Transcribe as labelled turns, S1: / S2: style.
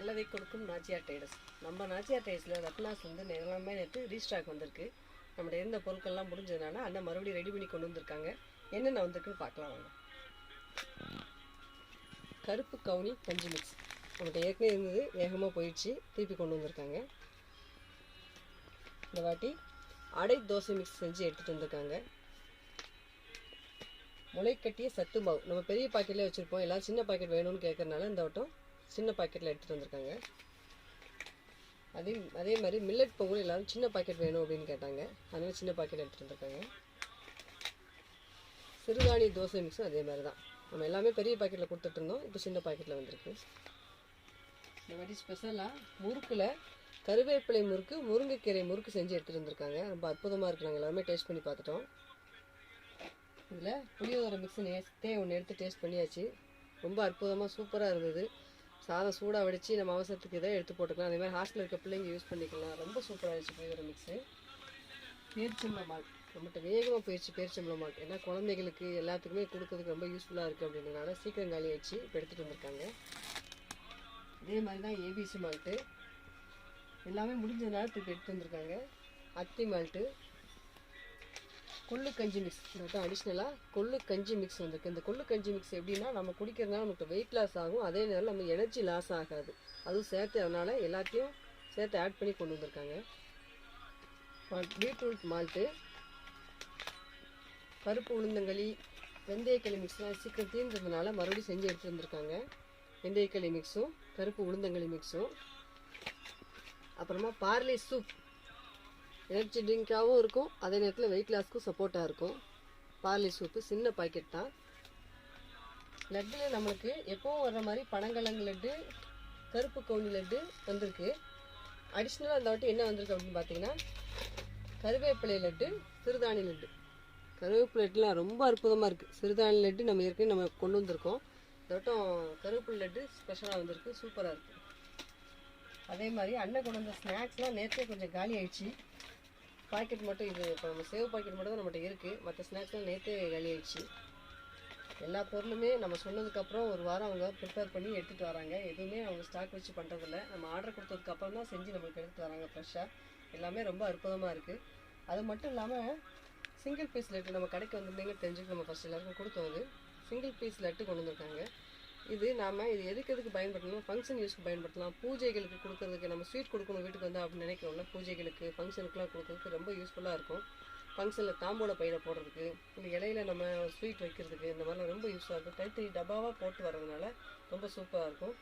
S1: நல்லதை கொடுக்கும் நாச்சியார் ட்ரேடர்ஸ். நம்ம நாச்சியார் ட்ரேடர்ஸில் ரத்னாஸ்லேருந்து எல்லாமே நேற்று ரீஸ்டாக் வந்திருக்கு. நம்மகிட்ட இருந்த பொருட்கள்லாம் முடிஞ்சதுனால அண்ணன் மறுபடியும் ரெடி பண்ணி கொண்டு வந்திருக்காங்க. என்னென்ன வந்திருக்குன்னு பார்க்கலாம் வாங்க. கருப்பு கவுனி கஞ்சி மிக்ஸ் நம்மகிட்ட ஏற்கனவே இருந்தது, வேகமாக போயிடுச்சு, திருப்பி கொண்டு வந்திருக்காங்க. இந்த வாட்டி அடை தோசை மிக்ஸ் செஞ்சு எடுத்துகிட்டு வந்திருக்காங்க. முளைக்கட்டிய சத்து மாவு நம்ம பெரிய பாக்கெட்லேயே வச்சுருப்போம், எல்லாம் சின்ன பாக்கெட் வேணும்னு கேட்குறதுனால இந்த வட்டம் சின்ன பாக்கெட்டில் எடுத்துகிட்டு வந்திருக்காங்க. அதே மாதிரி மில்லட் பொங்கல் எல்லோரும் சின்ன பாக்கெட் வேணும் அப்படின்னு கேட்டாங்க, அதனால் சின்ன பாக்கெட் எடுத்துகிட்டு வந்திருக்காங்க. சிறுதானிய தோசை மிக்ஸும் அதே மாதிரி தான், நம்ம எல்லாமே பெரிய பாக்கெட்டில் கொடுத்துட்ருந்தோம், இப்போ சின்ன பாக்கெட்டில் வந்திருக்கு. இந்த மாதிரி ஸ்பெஷலாக முறுக்கில் கருவேப்பிலை முறுக்கு, முருங்கைக்கீரை முறுக்கு செஞ்சு எடுத்துகிட்டு வந்திருக்காங்க. ரொம்ப அற்புதமாக இருக்குது, நாங்கள் எல்லாமே டேஸ்ட் பண்ணி பார்த்துட்டோம். இதில் புளியோதரை மிக்ஸு நேற்றே ஒன்று எடுத்து டேஸ்ட் பண்ணியாச்சு, ரொம்ப அற்புதமாக சூப்பராக இருந்தது. சாதம் சூடாக வடித்து நம்ம அவசரத்துக்கு இதை எடுத்து போட்டுக்கலாம், அதே மாதிரி ஹாஸ்டலில் இருக்க பிள்ளைங்க யூஸ் பண்ணிக்கலாம். ரொம்ப சூப்பராக இருந்துச்சு புளியோதரை மிக்ஸு. பேரிச்சம்பழம் மால் நம்மகிட்ட வேகமாக போயிடுச்சு, பேரிச்சம்பழம் மால், ஏன்னா குழந்தைகளுக்கு எல்லாத்துக்குமே கொடுக்கறதுக்கு ரொம்ப யூஸ்ஃபுல்லாக இருக்குது அப்படின்றதுனால சீக்கிரம் காலி ஆயிடுச்சு, இப்போ எடுத்துகிட்டு வந்திருக்காங்க. இதே மாதிரி தான் ஏபிசி மால்ட்டு எல்லாமே முடிஞ்சதுனால திருப்பி எடுத்து வந்திருக்காங்க. அத்தி மால்ட்டு, கொள்ளு கஞ்சி மிக்ஸ், இந்த அடிஷ்னலாக கொள்ளு கஞ்சி மிக்ஸ் வந்திருக்கு. இந்த கொள்ளு கஞ்சி மிக்ஸ் எப்படின்னா நம்ம குடிக்கிறதுனால நமக்கு வெயிட் லாஸ் ஆகும், அதே நேரம் நம்ம எனர்ஜி லாஸ் ஆகாது, அதுவும் சேர்த்து, அதனால் எல்லாத்தையும் சேர்த்து ஆட் பண்ணி கொண்டு வந்திருக்காங்க. பீட்ரூட் மால்ட்டு, பருப்பு உளுந்தங்களி, வெந்தயக்களி மிக்ஸ்லாம் சீக்கிரம் தீர்ந்ததுனால மறுபடியும் செஞ்சு எடுத்துகிட்டு வந்திருக்காங்க. வெந்தயக்களி மிக்ஸும் கருப்பு உளுந்தங்களி மிக்ஸும். அப்புறமா பார்லி சூப், எனர்ஜி ட்ரிங்காகவும் இருக்கும், அதே நேரத்தில் வெயிட் லாஸ்க்கும் சப்போர்ட்டாக இருக்கும். பார்லி சூப்பு சின்ன பாக்கெட் தான். லட்டில் நம்மளுக்கு எப்போவும் வர்ற மாதிரி பனங்கிழங்கு லட்டு, கருப்பு கவுனி லட்டு வந்திருக்கு. அடிஷ்னலாக இந்த வாட்டி என்ன வந்திருக்கு அப்படின்னு பார்த்தீங்கன்னா கருவேப்பிலை லட்டு, சிறுதானிய லட்டு. கருவேப்பிலை லட்டுலாம் ரொம்ப அற்புதமாக இருக்குது. சிறுதானிய லட்டு நம்ம ஏற்கனவே நம்ம கொண்டு வந்திருக்கோம், இந்த வட்டம் கருவேப்பிலை லட்டு ஸ்பெஷலாக வந்திருக்கு, சூப்பராக இருக்குது. அதே மாதிரி அண்ணன் கொண்டு வந்த ஸ்நாக்ஸ்லாம் நேற்றே கொஞ்சம் காலி ஆயிடுச்சு. பாக்கெட் மட்டும் இது இப்போ நம்ம சேவ் பாக்கெட் மட்டும் தான் நம்மகிட்ட இருக்குது, மற்ற ஸ்நாக்ஸ்லாம் நேற்றே காலி ஆயிடுச்சு. எல்லா பொருளுமே நம்ம சொன்னதுக்கப்புறம் ஒரு வாரம் அவங்க ப்ரிப்பேர் பண்ணி எடுத்துகிட்டு வராங்க, எதுவுமே அவங்க ஸ்டாக் வச்சு பண்ணுறதில்ல. நம்ம ஆர்டர் கொடுத்ததுக்கப்புறம் தான் செஞ்சு நம்மளுக்கு எடுத்துகிட்டு வராங்க ஃப்ரெஷ்ஷாக. எல்லாமே ரொம்ப அற்புதமாக இருக்குது. அது மட்டும் இல்லாமல் சிங்கிள் பீஸ் லட்டு நம்ம கடைக்கு வந்திருந்தீங்க தெரிஞ்சுட்டு நம்ம ஃபஸ்ட் எல்லாருக்கும் கொடுத்தோம். அது சிங்கிள் பீஸ் லட்டு கொண்டு வந்திருக்காங்க. இது இது எதுக்கு பயன்படுத்தணும், ஃபங்க்ஷன் யூஸ்க்கு பயன்படுத்தலாம், பூஜைகளுக்கு கொடுக்கறதுக்கு, நம்ம ஸ்வீட் கொடுக்கணும் வீட்டுக்கு வந்து அப்படின்னு நினைக்கிறோம்ல, பூஜைகளுக்கு ஃபங்க்ஷனுக்குலாம் கொடுக்கறதுக்கு ரொம்ப யூஸ்ஃபுல்லாக இருக்கும். ஃபங்க்ஷனில் தாம்போல பையில் போடுறதுக்கு, இந்த இலையில நம்ம ஸ்வீட் வைக்கிறதுக்கு, இந்த மாதிரிலாம் ரொம்ப யூஸாக இருக்கும். தனித்தனி டப்பாவாக போட்டு வர்றதுனால ரொம்ப சூப்பராக இருக்கும்.